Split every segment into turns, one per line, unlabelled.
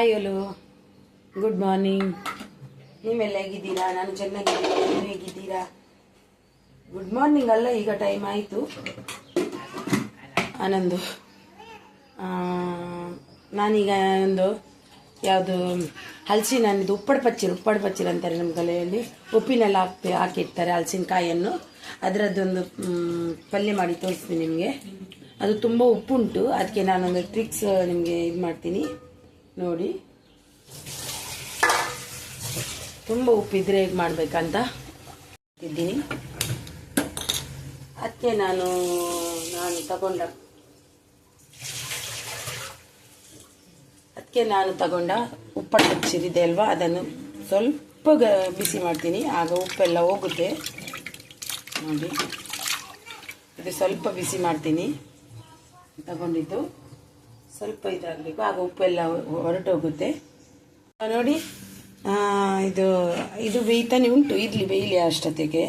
Hi hello good morning. ನೀವೆಲ್ಲ ಹೇಗಿದ್ದೀರಾ? ನಾನು ಚೆನ್ನಾಗಿದ್ದೀನಿ. ನೀವು ಹೇಗಿದ್ದೀರಾ? ಗುಡ್ ಮಾರ್ನಿಂಗ್ ಅಲ್ಲ, ಈಗ ಟೈಮ್ ಆಯಿತು 11. ನಾನೀಗ ಒಂದು ಯಾವುದು ಹಲಸಿನದ್ದು ಉಪ್ಪಡು ಪಚ್ಚಿರು ಅಂತಾರೆ ನಮ್ಮ ಕಲೆಯಲ್ಲಿ. ಉಪ್ಪಿನೆಲ್ಲ ಹಾಕಿರ್ತಾರೆ ಹಲಸಿನಕಾಯಿಯನ್ನು. ಅದರದ್ದೊಂದು ಪಲ್ಯ ಮಾಡಿ ತೋರಿಸ್ತೀನಿ ನಿಮಗೆ. ಅದು ತುಂಬ ಉಪ್ಪುಂಟು, ಅದಕ್ಕೆ ನಾನೊಂದು ಟ್ರಿಕ್ಸ್ ನಿಮಗೆ ಇದು ಮಾಡ್ತೀನಿ ನೋಡಿ. ತುಂಬ ಉಪ್ಪಿದ್ರೆ ಹೇಗೆ ಮಾಡಬೇಕಂತ ಇದ್ದೀನಿ. ಅದಕ್ಕೆ ನಾನು ತಗೊಂಡ ಉಪ್ಪಟ್ಟು ಹಚ್ಚಿರಿದೆ ಅಲ್ವಾ, ಅದನ್ನು ಸ್ವಲ್ಪ ಬಿಸಿ ಮಾಡ್ತೀನಿ, ಆಗ ಉಪ್ಪೆಲ್ಲ ಹೋಗುತ್ತೆ ನೋಡಿ. ಇದು ಸ್ವಲ್ಪ ಬಿಸಿ ಮಾಡ್ತೀನಿ, ತಗೊಂಡಿದ್ದು ಸ್ವಲ್ಪ ಇದಾಗಬೇಕು, ಆಗ ಉಪ್ಪೆಲ್ಲ ಹೊರಟೋಗುತ್ತೆ ನೋಡಿ. ಇದು ಬೇಯ್ತಾನೆ ಉಂಟು, ಇಡ್ಲಿ ಬೇಯಲಿ ಅಷ್ಟೊತ್ತಿಗೆ.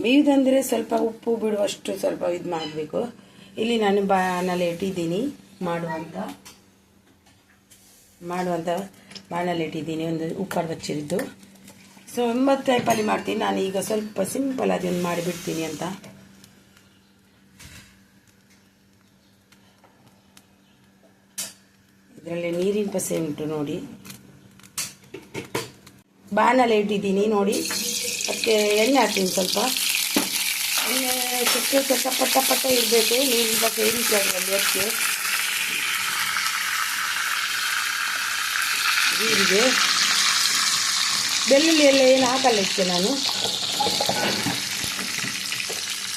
ಬೇಯುವುದಂದರೆ ಸ್ವಲ್ಪ ಉಪ್ಪು ಬಿಡುವಷ್ಟು ಸ್ವಲ್ಪ ಇದು ಮಾಡಬೇಕು. ಇಲ್ಲಿ ನಾನು ಬಾಣಲೆ ಇಟ್ಟಿದ್ದೀನಿ, ಮಾಡುವಂಥ ಬಾಣಲೆ ಇಟ್ಟಿದ್ದೀನಿ, ಒಂದು ಉಪ್ಪು ಬಚ್ಚಿರಿದ್ದು. ಸೊ 9 ಟೈಪಲ್ಲಿ ಮಾಡ್ತೀನಿ ನಾನು. ಈಗ ಸ್ವಲ್ಪ ಸಿಂಪಲ್ ಅದನ್ನು ಮಾಡಿಬಿಡ್ತೀನಿ ಅಂತ. ಇದರಲ್ಲಿ ನೀರಿನ ಪಸೆ ಉಂಟು ನೋಡಿ. ಬಾಣಲೆ ಇಟ್ಟಿದ್ದೀನಿ ನೋಡಿ, ಅದಕ್ಕೆ ಎಣ್ಣೆ ಹಾಕ್ತೀನಿ. ಸ್ವಲ್ಪ ಎಣ್ಣೆ ಪಟ್ಟ ಇರಬೇಕು, ನೀರಿನ ಪಸೆ ಇರುತ್ತೆ ಅದರಲ್ಲಿ. ಅದಕ್ಕೆ ಜೀರಿಗೆ ಬೆಳ್ಳುಳ್ಳಿ ಎಲ್ಲ ಏನು ಹಾಕಲ್ಲ ಇದಕ್ಕೆ ನಾನು.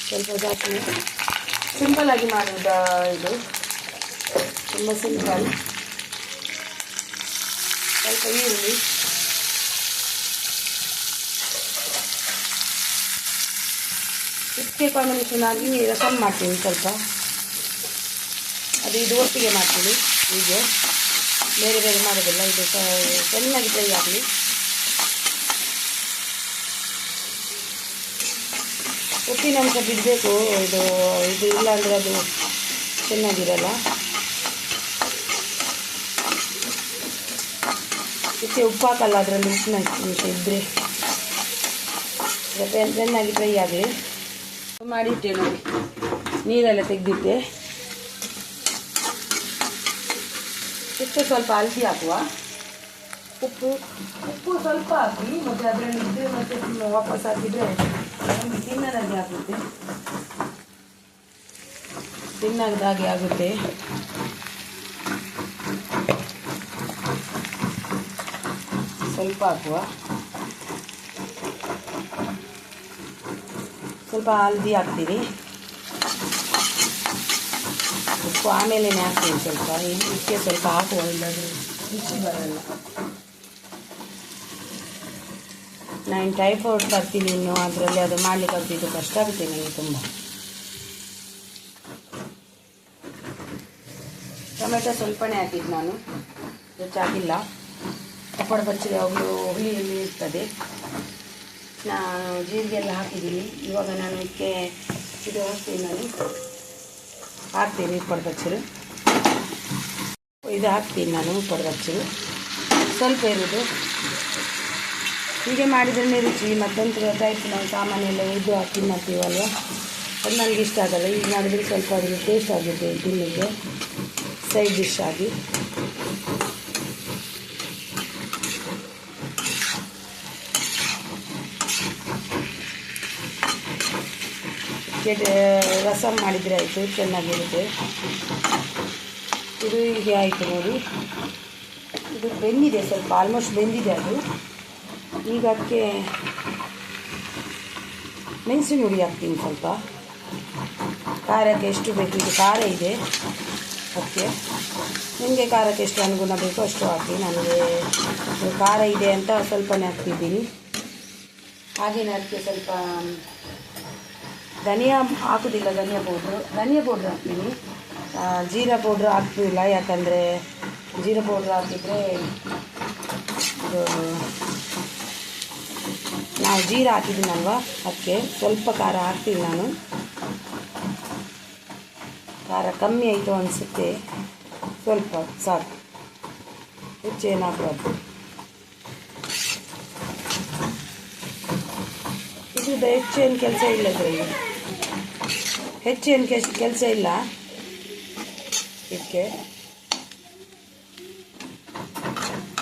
ಸ್ವಲ್ಪ ಜಾಸ್ತಿ ಸಿಂಪಲ್ ಆಗಿ ಮಾಡುವುದು ಇದು, ತುಂಬ ಸಿಂಪಲ್. ಸ್ವಲ್ಪ ಈರುಳ್ಳಿ, ಇದಕ್ಕೆ ಕಾಂಬಿನೇಷನ್ ಆಗಿ ರಸಮ್ ಮಾಡ್ತೀನಿ ಸ್ವಲ್ಪ. ಇದು ಒಟ್ಟಿಗೆ ಮಾಡ್ತೀನಿ. ಹೀಗೆ ಬೇರೆ ಬೇರೆ ಮಾಡೋದಿಲ್ಲ, ಇದು ಚೆನ್ನಾಗಿ ಫ್ರೈ ಆಗಲಿ. ಉಪ್ಪಿನ ಅಂಶ ಬಿಡಬೇಕು, ಇದು ಇಲ್ಲ ಅಂದರೆ ಅದು ಚೆನ್ನಾಗಿರಲ್ಲ. ಇದಕ್ಕೆ ಉಪ್ಪು ಹಾಕಲ್ಲ, ಅದರಲ್ಲಿ ಉಪ್ಪಿನ ಅಂಶ ಇದ್ದರೆ. ಚೆನ್ನಾಗಿ ಫ್ರೈ ಆಗಲಿ. ಮಾಡಿಟ್ಟೆ ನೋಡಿ, ನೀರೆಲ್ಲ ತೆಗೆದಿಟ್ಟೆ. ಇದಕ್ಕೆ ಸ್ವಲ್ಪ ಹಳದಿ ಹಾಕುವ, ಉಪ್ಪು ಸ್ವಲ್ಪ ಹಾಕಿ, ಮತ್ತು ಅದರಲ್ಲಿ ಇದ್ದರೆ ಮತ್ತೆ ವಾಪಸ್ ಹಾಕಿದರೆ ನಮಗೆ ತಿನ್ನದಾಗೆ ಆಗುತ್ತೆ. ಸ್ವಲ್ಪ ಹಾಕುವ, ಸ್ವಲ್ಪ ಹಳದಿ ಹಾಕ್ತೀನಿ, ಉಪ್ಪು ಆಮೇಲೆ ಹಾಕ್ತೀನಿ ಸ್ವಲ್ಪ. ಇದಕ್ಕೆ ಸ್ವಲ್ಪ ಹಾಕುವ, ಇಲ್ಲಾಂದರೆ ರುಚಿ ಬರಲ್ಲ. ನಾನು ಟೈಫಾಯ್ಡ್ ಬರ್ತೀನಿ ಇನ್ನು, ಅದರಲ್ಲಿ ಅದು ಮಾಡಲಿಕ್ಕೆ ಆಗ್ತಿದ್ದು ಕಷ್ಟ ಆಗುತ್ತೆ ನನಗೆ ತುಂಬ. ಟೊಮೆಟೊ ಸ್ವಲ್ಪನೇ ಹಾಕಿದ್ದು ನಾನು, ಹೆಚ್ಚಾಗಿಲ್ಲ. ಉಪ್ಪಡು ಬಚ್ಚಿದ ಯಾವಾಗಲೂ ಹುಳಿ ಇರ್ತದೆ. ನಾನು ಜೀರಿಗೆ ಎಲ್ಲ ಹಾಕಿದ್ದೀನಿ. ಇವಾಗ ನಾನು ಇದಕ್ಕೆ ಇದು ಹಾಕ್ತೀನಿ ಉಪ್ಪಡು ಬಚ್ಚಲು. ಇದು ಹಾಕ್ತೀನಿ ನಾನು ಉಪ್ಪಡು ಬಚ್ಚಲು, ಸ್ವಲ್ಪ ಇರೋದು. ಹೀಗೆ ಮಾಡಿದ್ರೇ ರುಚಿ. ಮತ್ತೊಂದು ಟೈಪ್ ನಾವು ಸಾಮಾನೆಲ್ಲ ಇದು ಹಾಕಿ ಮಾಡ್ತೀವಲ್ವ, ಅದು ನನಗೆ ಇಷ್ಟ ಆಗಲ್ಲ. ಈಗ ಮಾಡಿದರೆ ಸ್ವಲ್ಪ ಅದಕ್ಕೆ ಟೇಸ್ಟ್ ಆಗುತ್ತೆ ತಿನ್ನಲಿಕ್ಕೆ, ಸೈಡ್ ಡಿಶ್ ಆಗಿ. ರಸಮ್ ಮಾಡಿದರೆ ಆಯಿತು, ಚೆನ್ನಾಗಿರುತ್ತೆ. ಇದು ಹೀಗೆ ಆಯಿತು ನೋಡಿ. ಇದು ಬೆಂದಿದೆ, ಸ್ವಲ್ಪ ಆಲ್ಮೋಸ್ಟ್ ಬೆಂದಿದೆ ಅದು. ಈಗ ಅದಕ್ಕೆ ಮೆಣಸಿನ ಹುಡಿ ಹಾಕ್ತೀನಿ ಸ್ವಲ್ಪ. ಖಾರಕ್ಕೆ ಎಷ್ಟು ಬೇಕು, ಇದು ಖಾರ ಇದೆ ಅದಕ್ಕೆ. ನಿಮಗೆ ಖಾರಕ್ಕೆ ಎಷ್ಟು ಅನುಗುಣ ಬೇಕೋ ಅಷ್ಟು ಹಾಕಿ. ನನಗೆ ಖಾರ ಇದೆ ಅಂತ ಸ್ವಲ್ಪನೇ ಹಾಕ್ತಿದ್ದೀನಿ. ಹಾಗೆಯೇ ಅದಕ್ಕೆ ಸ್ವಲ್ಪ ಧನಿಯಾ ಹಾಕೋದಿಲ್ಲ, ಧನಿಯಾ ಪೌಡ್ರ್ ಹಾಕ್ತೀನಿ. ಜೀರಾ ಪೌಡ್ರ್ ಹಾಕ್ತಿಲ್ಲ, ಯಾಕಂದರೆ ಜೀರಾ ಪೌಡ್ರ್ ಹಾಕಿದರೆ ಇದು ನಾವು ಜೀರಾ ಹಾಕಿದ್ದೀನಲ್ವ, ಅದಕ್ಕೆ ಸ್ವಲ್ಪ ಖಾರ ಹಾಕ್ತೀನಿ ನಾನು. ಖಾರ ಕಮ್ಮಿ ಆಯಿತು ಅನಿಸುತ್ತೆ, ಸ್ವಲ್ಪ ಸಾಕು. ಹೆಚ್ಚೇನು ಹಾಕಬಾರ್ದು. ಇದು ಹೆಚ್ಚೇನು ಕೆಲಸ ಇಲ್ಲ ಇದರಲ್ಲಿ, ಹೆಚ್ಚೇನು ಕೆಲಸ ಇಲ್ಲ ಇದಕ್ಕೆ.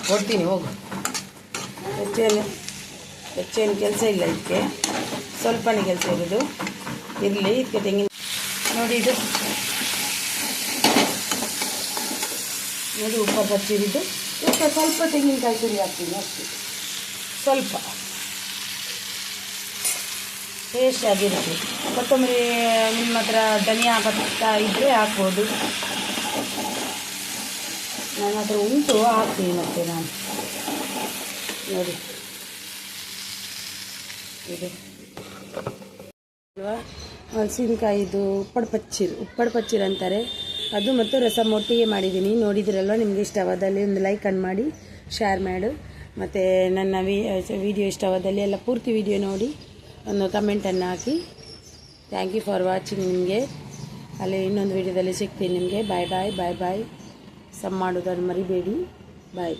ಕೊಡ್ತೀನಿ ಹೋಗು. ಹೆಚ್ಚೇನು ಕೆಲಸ ಇಲ್ಲ ಇದಕ್ಕೆ, ಸ್ವಲ್ಪನೇ ಕೆಲಸ ಇರೋದು. ಇರಲಿ. ಇದಕ್ಕೆ ತೆಂಗಿನ ನೋಡಿ, ಇದು ನೋಡಿ ಉಪ್ಪು ಹಚ್ಚಿರಿದ್ದು. ಇದಕ್ಕೆ ಸ್ವಲ್ಪ ತೆಂಗಿನಕಾಯಿ ತುರಿ ಹಾಕ್ತೀನಿ ಅಷ್ಟೇ, ಸ್ವಲ್ಪ ಟೇಸ್ಟ್ ಆಗಿರುತ್ತೆ. ಕೊತ್ತಂಬರಿ ನಿಮ್ಮ ಹತ್ರ ಧನಿಯಾ ಪತ್ತ ಇದ್ದರೆ ಹಾಕ್ಬೋದು. ನನ್ನ ಹತ್ರ ಉಂಟು, ಹಾಕ್ತೀನಿ ಮತ್ತೆ ನಾನು. ನೋಡಿ ಇದು ಅಲ್ವಾ ಹಲಸಿನಕಾಯಿದು ಉಪ್ಪಡು ಪಚ್ಚಿರು ಅಂತಾರೆ ಅದು, ಮತ್ತು ರಸಮ್ ಒಟ್ಟಿಗೆ ಮಾಡಿದ್ದೀನಿ. ನೋಡಿದಿರಲ್ವ, ನಿಮಗೆ ಇಷ್ಟವಾದಲ್ಲಿ ಒಂದು ಲೈಕನ್ನು ಮಾಡಿ, ಶೇರ್ ಮಾಡು. ಮತ್ತು ನನ್ನ ವಿಡಿಯೋ ಇಷ್ಟವಾದಲ್ಲಿ ಎಲ್ಲ ಪೂರ್ತಿ ವಿಡಿಯೋ ನೋಡಿ ಒಂದು ಕಮೆಂಟನ್ನು ಹಾಕಿ. Thank you for watching. ನಿಮಗೆ ಅಲ್ಲಿ ಇನ್ನೊಂದು ವಿಡಿಯೋದಲ್ಲಿ ಸಿಗ್ತೀನಿ ನಿಮಗೆ. ಬಾಯ್ ಬಾಯ್ ಬಾಯ್ ಬಾಯ್. ಸಬ್ ಮಾಡೋದನ್ನು ಮರಿಬೇಡಿ. ಬಾಯ್.